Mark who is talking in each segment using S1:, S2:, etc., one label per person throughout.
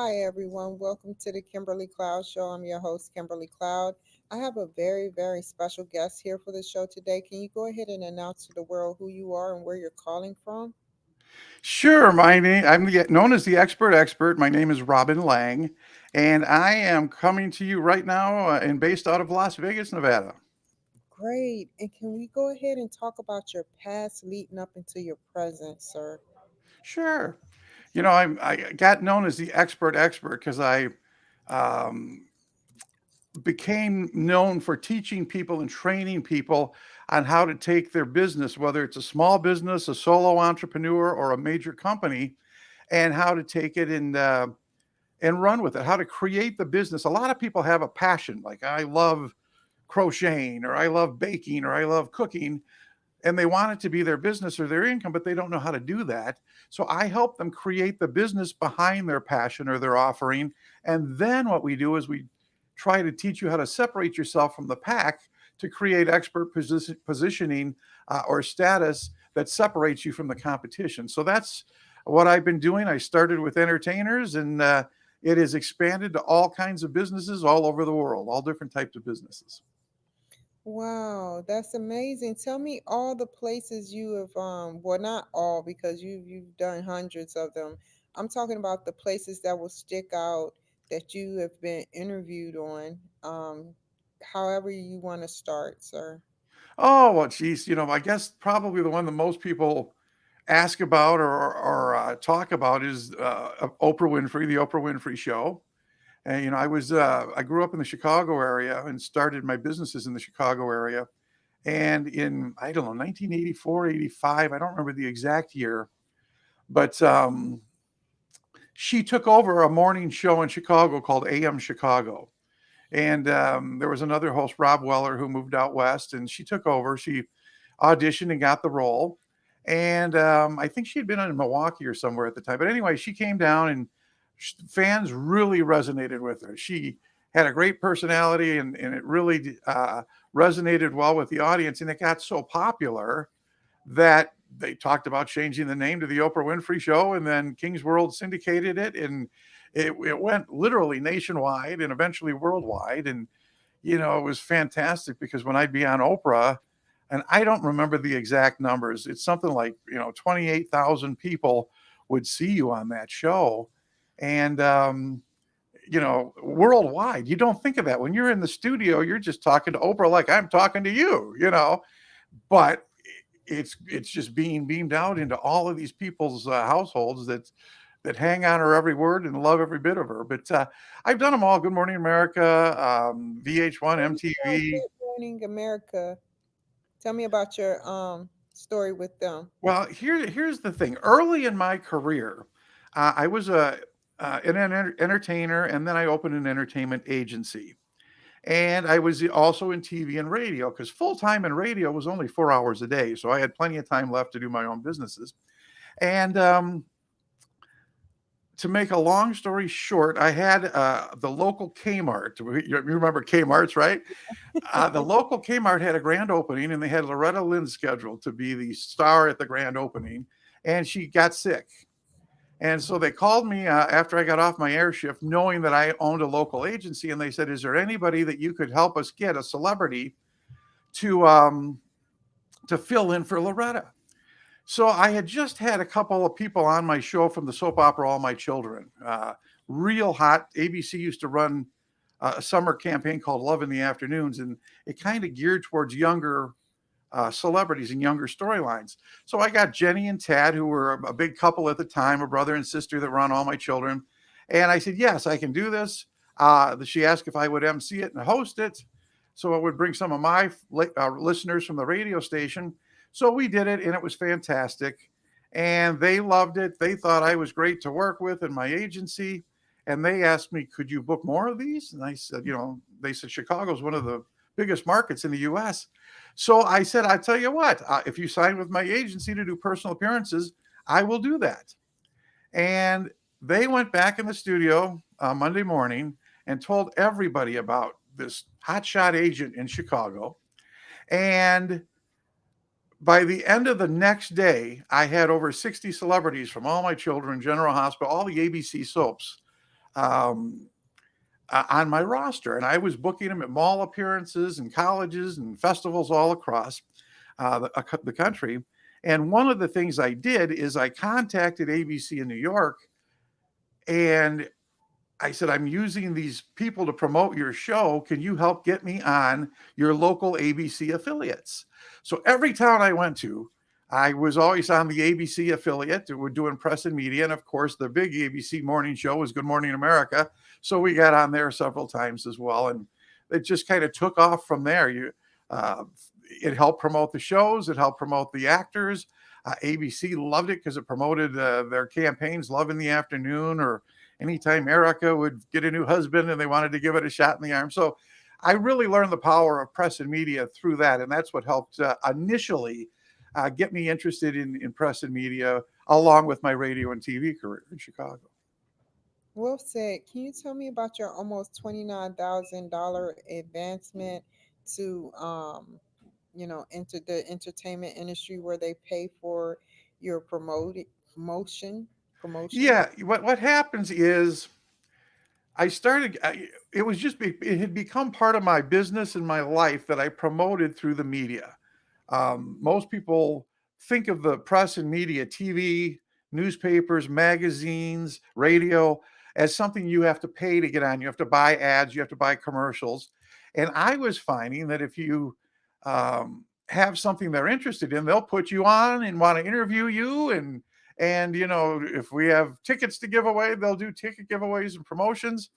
S1: Hi, everyone. Welcome to the Kimberly Cloud Show. I'm your host, Kimberly Cloud. I have a very special guest here for the show today. Can you go ahead and announce to the world who you are and where you're calling from?
S2: Sure. Known as the Expert Expert. My name is Robinn Lange, and I am coming to you right now and based out of Las Vegas, Nevada.
S1: Great. And can we go ahead and talk about your past leading up into your present, sir?
S2: Sure. I got known as the Expert Expert because I um, became known for teaching people and training people on how to take their business, whether it's a small business, a solo entrepreneur, or a major company, and how to take it and run with it, how to create the business. A lot of people have a passion, like I love crocheting, or I love baking, or I love cooking, and they want it to be their business or their income, but they don't know how to do that. So I help them create the business behind their passion or their offering. And then what we do is we try to teach you how to separate yourself from the pack to create expert positioning or status that separates you from the competition. So that's what I've been doing. I started with entertainers, and it has expanded to all kinds of businesses all over the world, all different types of businesses.
S1: Wow, that's amazing. Tell me all the places you have well, not all because you've done hundreds of them. I'm talking about the places that will stick out that you have been interviewed on. However you want to start, sir.
S2: Oh, well, geez, I guess probably the one that most people ask about or talk about is Oprah Winfrey, the Oprah Winfrey Show. And I grew up in the Chicago area and started my businesses in the Chicago area. And in I don't know 1984, 85, I don't remember the exact year, but she took over a morning show in Chicago called AM Chicago. And there was another host, Rob Weller, who moved out west, and she took over. She auditioned and got the role. And I think she had been in Milwaukee or somewhere at the time. But anyway, she came down, and fans really resonated with her. She had a great personality, and it really resonated well with the audience. And it got so popular that they talked about changing the name to the Oprah Winfrey Show, and then King's World syndicated it, and it went literally nationwide and eventually worldwide. And it was fantastic because when I'd be on Oprah, and I don't remember the exact numbers, it's something like 28,000 people would see you on that show, and worldwide. You don't think of that when you're in the studio. You're just talking to Oprah like I'm talking to you. But it's just being beamed out into all of these people's households that hang on her every word and love every bit of her. But I've done them all. Good Morning America, VH1,
S1: There you go.
S2: MTV.
S1: Good Morning America. Tell me about your story with them.
S2: Well, here's the thing. Early in my career, I was an entertainer, and then I opened an entertainment agency. And I was also in TV and radio because full time in radio was only 4 hours a day. So I had plenty of time left to do my own businesses. And to make a long story short, I had the local Kmart. You remember Kmart's, right? The local Kmart had a grand opening, and they had Loretta Lynn scheduled to be the star at the grand opening, and she got sick. And so they called me after I got off my air shift, knowing that I owned a local agency, and they said, "Is there anybody that you could help us get a celebrity to fill in for Loretta?" So I had just had a couple of people on my show from the soap opera All My Children. Real hot. ABC used to run a summer campaign called Love in the Afternoons, and it kind of geared towards younger celebrities and younger storylines. So I got Jenny and Tad, who were a big couple at the time, a brother and sister that were on All My Children. And I said, yes, I can do this. She asked if I would MC it and host it. So it would bring some of my listeners from the radio station. So we did it, and it was fantastic. And they loved it. They thought I was great to work with in my agency. And they asked me, could you book more of these? And I said, they said Chicago's one of the biggest markets in the U.S. So I said, I tell you what, if you sign with my agency to do personal appearances, I will do that. And they went back in the studio Monday morning and told everybody about this hotshot agent in Chicago. And by the end of the next day, I had over 60 celebrities from All My Children, General Hospital, all the ABC soaps um, on my roster, and I was booking them at mall appearances and colleges and festivals all across the country. And one of the things I did is I contacted ABC in New York, and I said, I'm using these people to promote your show. Can you help get me on your local ABC affiliates? So every town I went to, I was always on the ABC affiliate. We're doing press and media. And of course, the big ABC morning show was Good Morning America. So we got on there several times as well. And it just kind of took off from there. Uh, it helped promote the shows, it helped promote the actors. ABC loved it because it promoted their campaigns, Love in the Afternoon, or anytime Erica would get a new husband and they wanted to give it a shot in the arm. So I really learned the power of press and media through that. And that's what helped initially get me interested in press and media, along with my radio and TV career in Chicago.
S1: Well said. Can you tell me about your almost $29,000 advancement to into the entertainment industry where they pay for your promotion promotion?
S2: Yeah, what happens is I started. It was just it had become part of my business and my life that I promoted through the media. Most people think of the press and media, TV, newspapers, magazines, radio, as something you have to pay to get on. You have to buy ads, you have to buy commercials. And I was finding that if you have something they're interested in, they'll put you on and want to interview you. And if we have tickets to give away, they'll do ticket giveaways and promotions.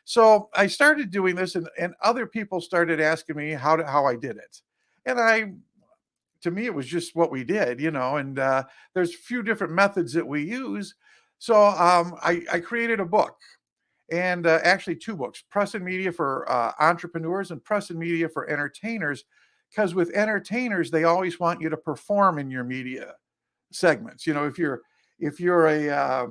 S2: So I started doing this, and other people started asking me how I did it. And to me, it was just what we did, and there's a few different methods that we use. So I created a book, and actually two books: Press and Media for Entrepreneurs and Press and Media for Entertainers. Because with entertainers, they always want you to perform in your media segments. If you're a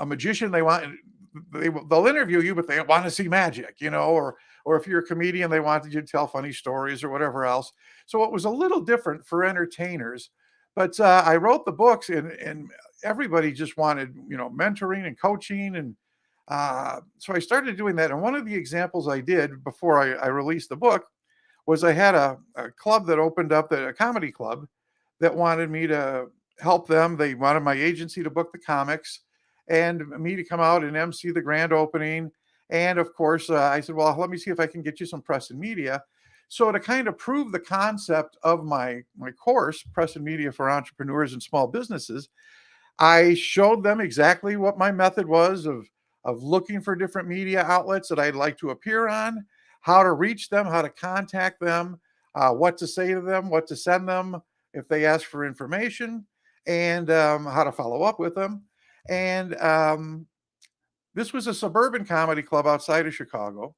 S2: magician, they'll interview you, but they want to see magic, or if you're a comedian, they want you to tell funny stories or whatever else. So it was a little different for entertainers, but I wrote the books, and everybody just wanted, mentoring and coaching, and so I started doing that. And one of the examples I did before I released the book was I had a club that opened up, a comedy club, that wanted me to help them. They wanted my agency to book the comics and me to come out and MC the grand opening. And of course, I said, well, let me see if I can get you some press and media. So to kind of prove the concept of my course, Press and Media for Entrepreneurs and Small Businesses, I showed them exactly what my method was of looking for different media outlets that I'd like to appear on, how to reach them, how to contact them, what to say to them, what to send them if they ask for information, and how to follow up with them. And this was a suburban comedy club outside of Chicago.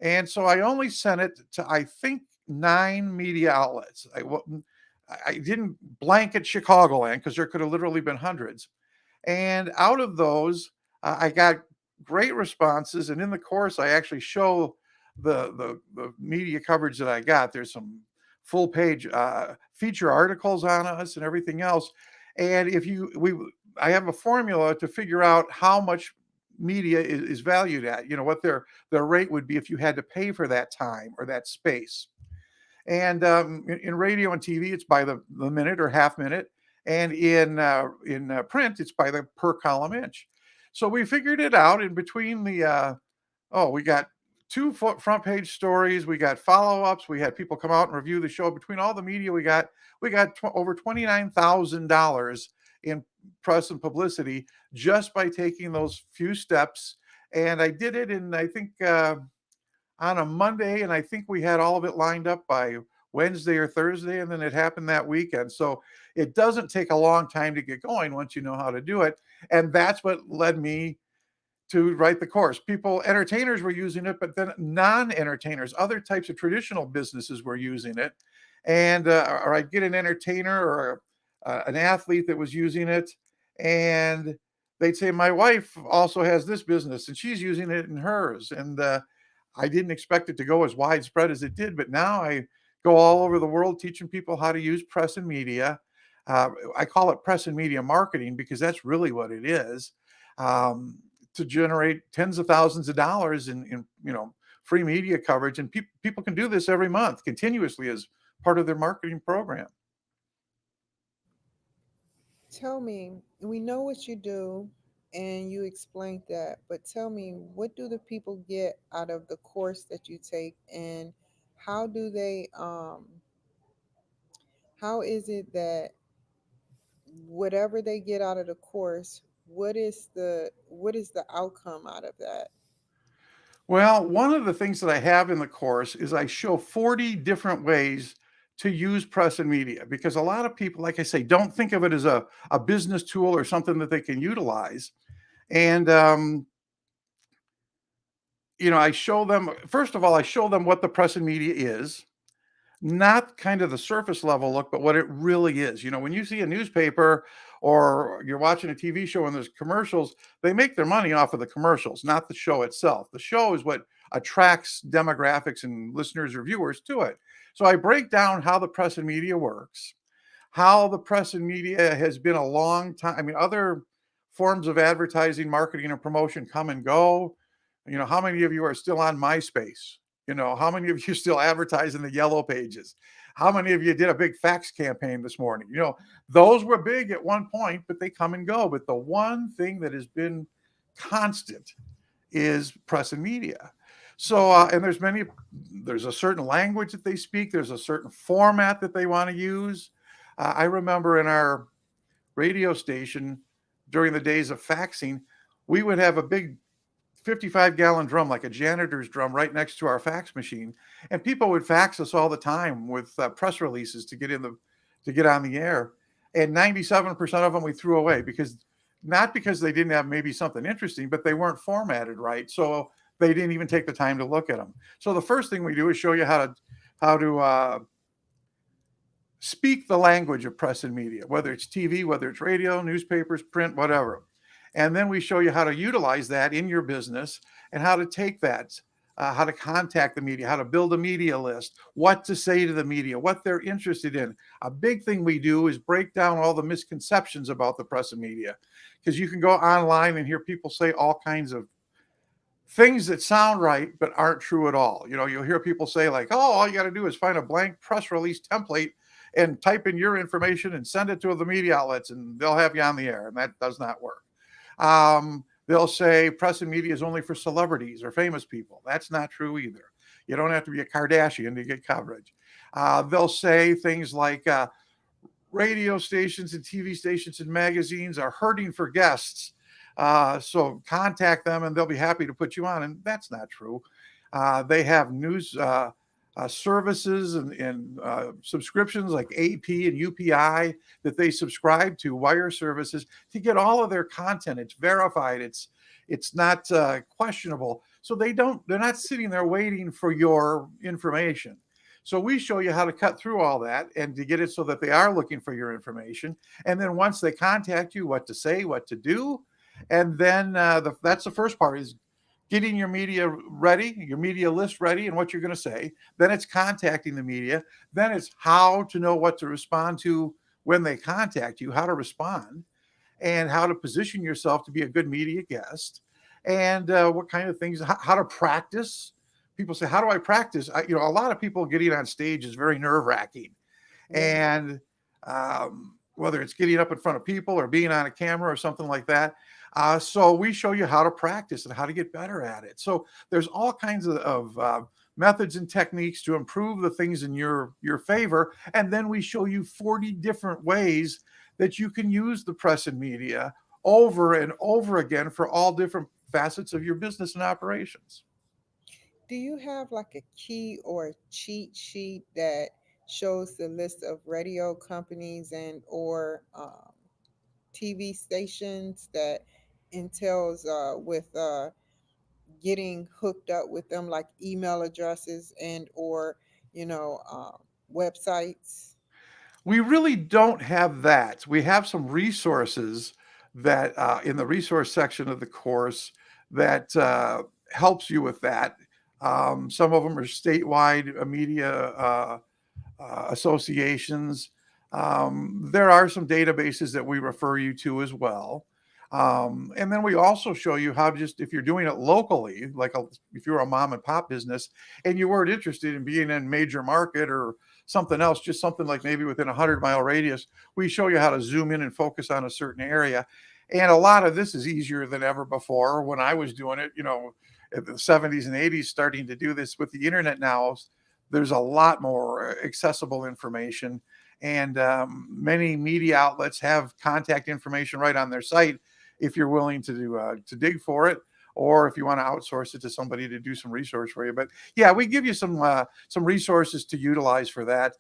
S2: And so I only sent it to, I think, 9 media outlets. I didn't blanket Chicagoland because there could have literally been hundreds. And out of those, I got great responses. And in the course, I actually show the media coverage that I got. There's some full page feature articles on us and everything else. And I have a formula to figure out how much media is valued at, what their rate would be if you had to pay for that time or that space. And in radio and TV, it's by the minute or half minute. And in print, it's by the per column inch. So we figured it out in between we got 2 front page stories. We got follow-ups. We had people come out and review the show. Between all the media we got over $29,000 in press and publicity just by taking those few steps. And I did it in, I think, on a Monday, and I think we had all of it lined up by Wednesday or Thursday, and then it happened that weekend. So it doesn't take a long time to get going once you know how to do it. And that's what led me to write the course. Entertainers were using it, but then non-entertainers, other types of traditional businesses were using it. And or I'd get an entertainer or an athlete that was using it, and they'd say, my wife also has this business and she's using it in hers. And I didn't expect it to go as widespread as it did, but now I go all over the world teaching people how to use press and media. I call it press and media marketing because that's really what it is. to generate tens of thousands of dollars in free media coverage, and people can do this every month continuously as part of their marketing program.
S1: Tell me, we know what you do and you explained that, but tell me, what do the people get out of the course that you take, and how do they how is it that whatever they get out of the course, what is the outcome out of that?
S2: Well, one of the things that I have in the course is I show 40 different ways to use press and media, because a lot of people, like I say, don't think of it as a business tool or something that they can utilize. And, I show them, first of all, I show them what the press and media is, not kind of the surface level look, but what it really is. When you see a newspaper or you're watching a TV show and there's commercials, they make their money off of the commercials, not the show itself. The show is what attracts demographics and listeners or viewers to it. So I break down how the press and media works, how the press and media has been a long time. I mean, other forms of advertising, marketing, and promotion come and go. How many of you are still on MySpace? How many of you still advertise in the yellow pages? How many of you did a big fax campaign this morning? Those were big at one point, but they come and go. But the one thing that has been constant is press and media. So, and there's a certain language that they speak. There's a certain format that they want to use. I remember in our radio station during the days of faxing, we would have a big 55-gallon drum, like a janitor's drum, right next to our fax machine, and people would fax us all the time with press releases to get on the air, and 97% of them we threw away, not because they didn't have maybe something interesting, but they weren't formatted right, so they didn't even take the time to look at them. So the first thing we do is show you how to speak the language of press and media, whether it's TV, whether it's radio, newspapers, print, whatever. And then we show you how to utilize that in your business and how to take that, how to contact the media, how to build a media list, what to say to the media, what they're interested in. A big thing we do is break down all the misconceptions about the press and media, because you can go online and hear people say all kinds of things that sound right but aren't true at all. You'll hear people say like, oh, all you got to do is find a blank press release template and type in your information and send it to the media outlets and they'll have you on the air. And that does not work. They'll say press and media is only for celebrities or famous people. That's not true either. You don't have to be a Kardashian to get coverage. They'll say things like radio stations and TV stations and magazines are hurting for guests. So contact them and they'll be happy to put you on. And that's not true. They have news services and subscriptions like AP and UPI that they subscribe to, wire services, to get all of their content. It's verified. It's not questionable. So they're not sitting there waiting for your information. So we show you how to cut through all that and to get it so that they are looking for your information. And then once they contact you, what to say, what to do. And then that's the first part, is getting your media ready, your media list ready, and what you're going to say. Then it's contacting the media. Then it's how to know what to respond to when they contact you, how to respond, and how to position yourself to be a good media guest, and what kind of things, how to practice. People say, how do I practice? A lot of people getting on stage is very nerve-wracking.
S1: Yeah.
S2: And whether it's getting up in front of people or being on a camera or something like that. So we show you how to practice and how to get better at it. So there's all kinds of methods and techniques to improve the things in your favor. And then we show you 40 different ways that you can use the press and media over and over again for all different facets of your business and operations.
S1: Do you have like a key or a cheat sheet that shows the list of radio companies and or TV stations that entails with getting hooked up with them, like email addresses and or websites?
S2: We really don't have that. We have some resources that in the resource section of the course that helps you with that. Some of them are statewide media associations. There are some databases that we refer you to as well. And then we also show you how, just if you're doing it locally, like if you're a mom and pop business and you weren't interested in being in major market or something else, just something like maybe within a 100-mile radius, we show you how to zoom in and focus on a certain area. And a lot of this is easier than ever before. When I was doing it, in the 70s and 80s, starting to do this with the internet now, there's a lot more accessible information. And many media outlets have contact information right on their site if you're willing to dig for it, or if you want to outsource it to somebody to do some research for you. But yeah, we give you some resources to utilize for that,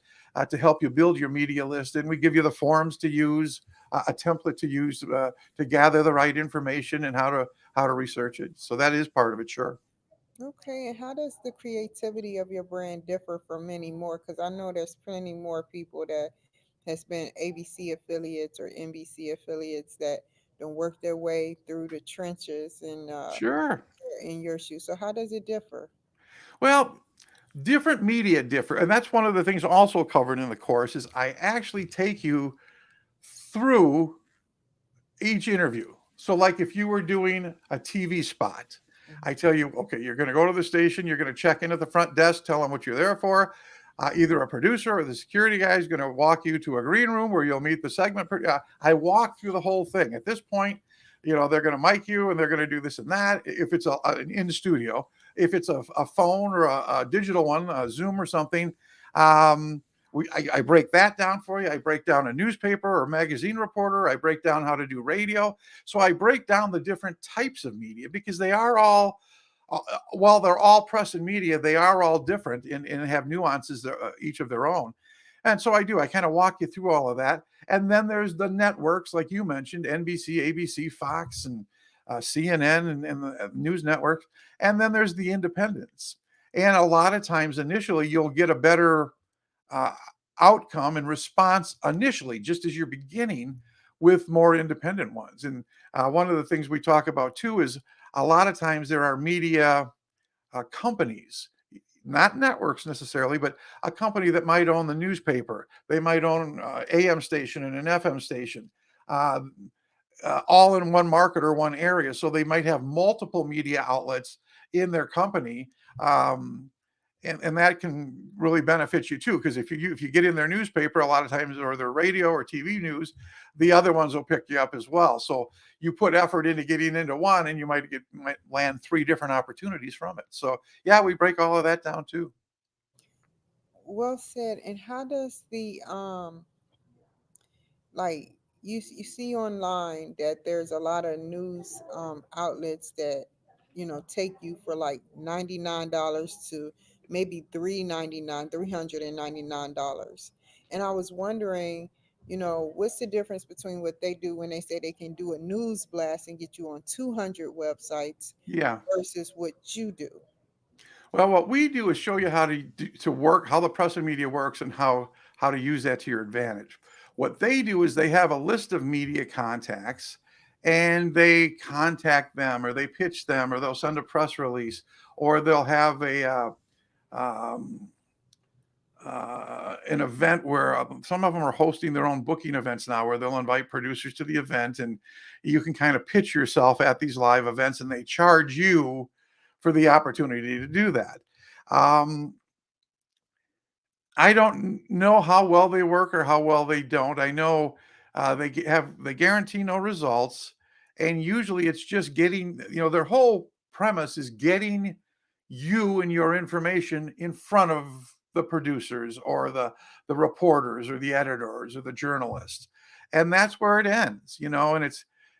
S2: to help you build your media list, and we give you the forms to use, a template to use, to gather the right information and how to research it. So that is part of it, sure.
S1: Okay, and how does the creativity of your brand differ from many more? Because I know there's plenty more people that has been ABC affiliates or NBC affiliates that don't work their way through the trenches and
S2: Sure.
S1: in your shoes. So how does it differ?
S2: Well, different media differ, and that's one of the things also covered in the course. Is I actually take you through each interview. So, like if you were doing a TV spot, I
S1: Mhm.
S2: tell you, okay, you're going to go to the station, you're going to check in at the front desk, tell them what you're there for. Either a producer or the security guy is going to walk you to a green room where you'll meet the segment. I walk through the whole thing. At this point, they're going to mic you and they're going to do this and that. If it's an in studio, if it's a phone or a digital one, a Zoom or something, um, I break that down for you. I break down a newspaper or magazine reporter. I break down how to do radio. So I break down the different types of media because they are all, while they're all press and media, they are all different and have nuances, each of their own. And so I do. I kind of walk you through all of that. And then there's the networks, like you mentioned, NBC, ABC, Fox, and CNN, and the news networks. And then there's the independents. And a lot of times, initially, you'll get a better uh, outcome and response initially, just as you're beginning, with more independent ones. And one of the things we talk about too is a lot of times there are media companies, not networks necessarily, but a company that might own the newspaper. They might own AM station and an FM station. Uh, all in one market or one area. So they might have multiple media outlets in their company. Um, and that can really benefit you too, because if you get in their newspaper a lot of times, or their radio or TV news, the other ones will pick you up as well. So you put effort into getting into one, and you might land three different opportunities from it. So yeah, we break all of that down too.
S1: Well said. And how does the like you see online that there's a lot of news outlets that take you for like $99 to maybe 399 $399, and I was wondering, what's the difference between what they do when they say they can do a news blast and get you on 200 websites
S2: Yeah.
S1: versus what you do?
S2: Well, what we do is show you how to work, how the press and media works, and how to use that to your advantage. What they do is they have a list of media contacts, and they contact them, or they pitch them, or they'll send a press release, or they'll have um, an event where some of them are hosting their own booking events now, where they'll invite producers to the event, and you can kind of pitch yourself at these live events, and they charge you for the opportunity to do that. Um, I don't know how well they work or how well they don't. I know they guarantee no results, and usually it's just getting, their whole premise is getting you and your information in front of the producers, or the reporters, or the editors, or the journalists, and that's where it ends. And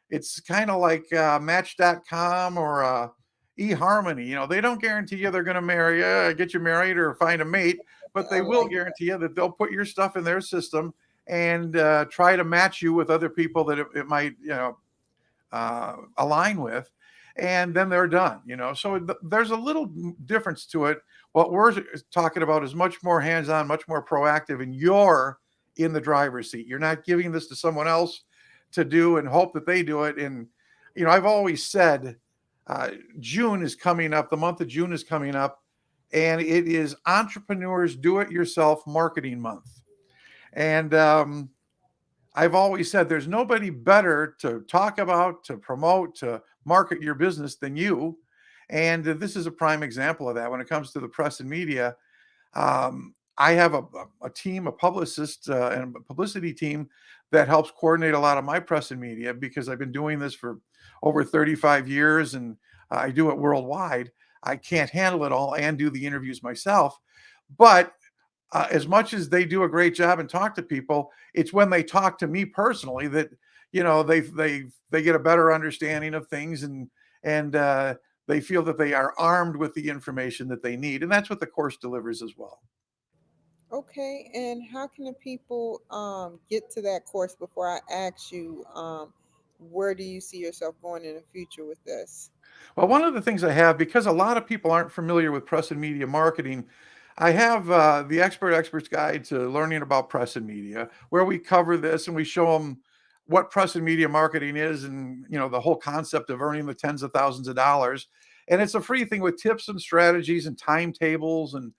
S2: it's kind of like Match.com or eHarmony. They don't guarantee you they're going to get you married or find a mate, but
S1: I
S2: they will
S1: like
S2: guarantee you that they'll put your stuff in their system and try to match you with other people that it might align with, and then they're done. So there's a little difference to it. What we're talking about is much more hands-on, much more proactive, and you're in the driver's seat. You're not giving this to someone else to do and hope that they do it. And I've always said, June is coming up, the month of June is coming up, and it is Entrepreneurs Do It Yourself Marketing Month. And I've always said there's nobody better to talk about, to promote, to market your business than you. And this is a prime example of that when it comes to the press and media. I have a team, a publicist and a publicity team that helps coordinate a lot of my press and media because I've been doing this for over 35 years and I do it worldwide. I can't handle it all and do the interviews myself. But as much as they do a great job and talk to people, it's when they talk to me personally that they get a better understanding of things and they feel that they are armed with the information that they need, and that's what the course delivers as well.
S1: Okay, and how can the people get to that course before I ask you where do you see yourself going in the future with this?
S2: Well, one of the things I have, because a lot of people aren't familiar with press and media marketing, I have the Expert's Guide to Learning About Press and Media, where we cover this and we show them what press and media marketing is and the whole concept of earning the tens of thousands of dollars. And it's a free thing with tips and strategies and timetables and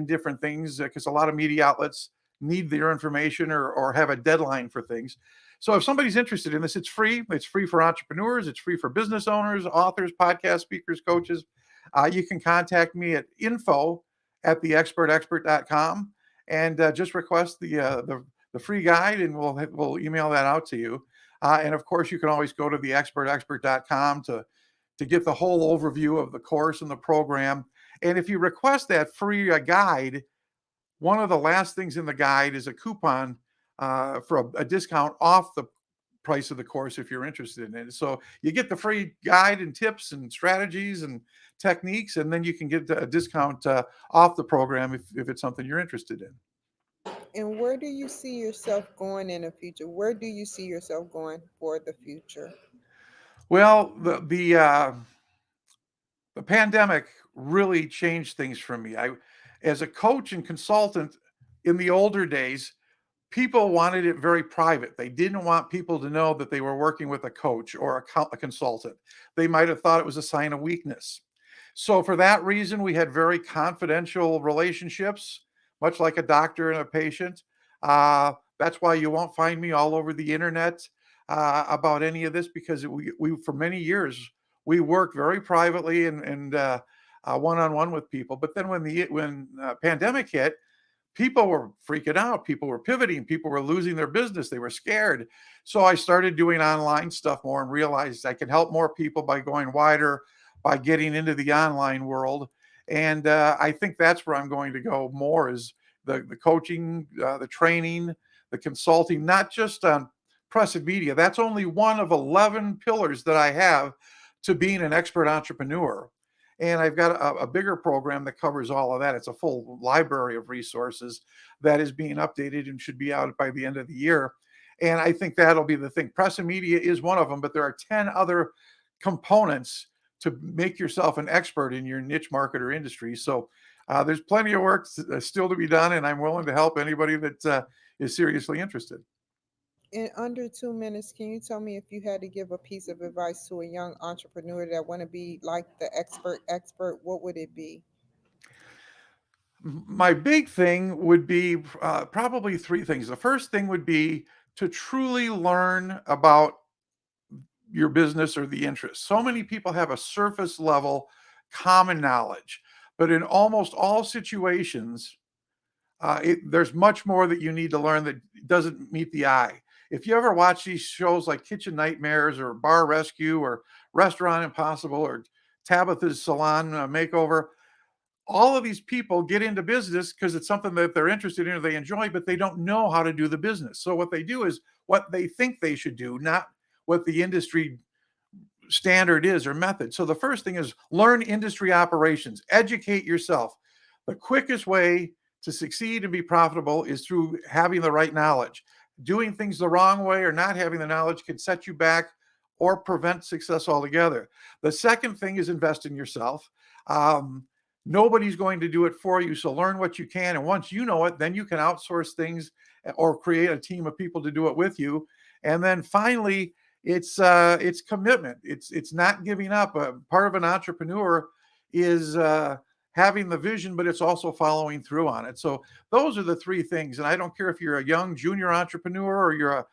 S2: different things because a lot of media outlets need their information or have a deadline for things. So if somebody's interested in this, it's free. It's free for entrepreneurs. It's free for business owners, authors, podcast speakers, coaches. You can contact me at info@theexpertexpert.com and just request the free guide, and we'll email that out to you. And of course, you can always go to theexpertexpert.com to get the whole overview of the course and the program. And if you request that free guide, one of the last things in the guide is a coupon for a discount off the price of the course if you're interested in it. So you get the free guide and tips and strategies and techniques, and then you can get a discount off the program if it's something you're interested in.
S1: And where do you see yourself going in the future? Where do you see yourself going for the future?
S2: Well, the pandemic really changed things for me. As a coach and consultant in the older days, people wanted it very private. They didn't want people to know that they were working with a coach or a consultant. They might have thought it was a sign of weakness. So, for that reason, we had very confidential relationships, much like a doctor and a patient. That's why you won't find me all over the internet about any of this because we for many years we worked very privately and one-on-one with people. But then when pandemic hit, people were freaking out. People were pivoting. People were losing their business. They were scared. So I started doing online stuff more and realized I could help more people by going wider, by getting into the online world. And I think that's where I'm going to go more is the coaching, the training, the consulting, not just on press and media. That's only one of 11 pillars that I have to being an expert entrepreneur. And I've got a bigger program that covers all of that. It's a full library of resources that is being updated and should be out by the end of the year. And I think that'll be the thing. Press and media is one of them, but there are 10 other components to make yourself an expert in your niche market or industry. So there's plenty of work still to be done, and I'm willing to help anybody that is seriously interested.
S1: In under 2 minutes, can you tell me if you had to give a piece of advice to a young entrepreneur that want to be like the expert, what would it be?
S2: My big thing would be probably three things. The first thing would be to truly learn about your business or the interest. So many people have a surface level common knowledge, but in almost all situations, there's much more that you need to learn that doesn't meet the eye. If you ever watch these shows like Kitchen Nightmares or Bar Rescue or Restaurant Impossible or Tabitha's Salon Makeover, all of these people get into business because it's something that they're interested in or they enjoy, but they don't know how to do the business. So what they do is what they think they should do, not what the industry standard is or method. So the first thing is learn industry operations, educate yourself. The quickest way to succeed and be profitable is through having the right knowledge. Doing things the wrong way or not having the knowledge can set you back or prevent success altogether. The second thing is invest in yourself. Nobody's going to do it for you. So learn what you can. And once you know it, then you can outsource things or create a team of people to do it with you. And then finally, it's commitment. It's not giving up. Part of an entrepreneur is having the vision, but it's also following through on it. So those are the three things. And I don't care if you're a young junior entrepreneur or you're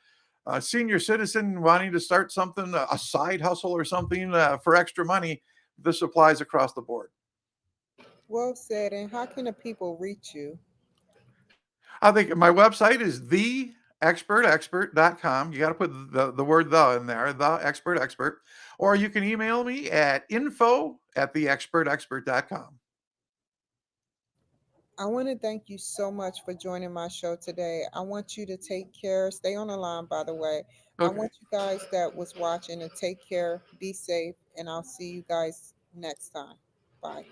S2: a senior citizen wanting to start something, a side hustle or something for extra money, this applies across the board.
S1: Well said. And how can the people reach you?
S2: I think my website is theexpertexpert.com. You got to put the word the in there, the expert expert. Or you can email me at info@theexpertexpert.com.
S1: I want to thank you so much for joining my show today. I want you to take care. Stay on the line, by the way. I
S2: Okay.
S1: want you guys that was watching to take care, be safe, and I'll see you guys next time. Bye.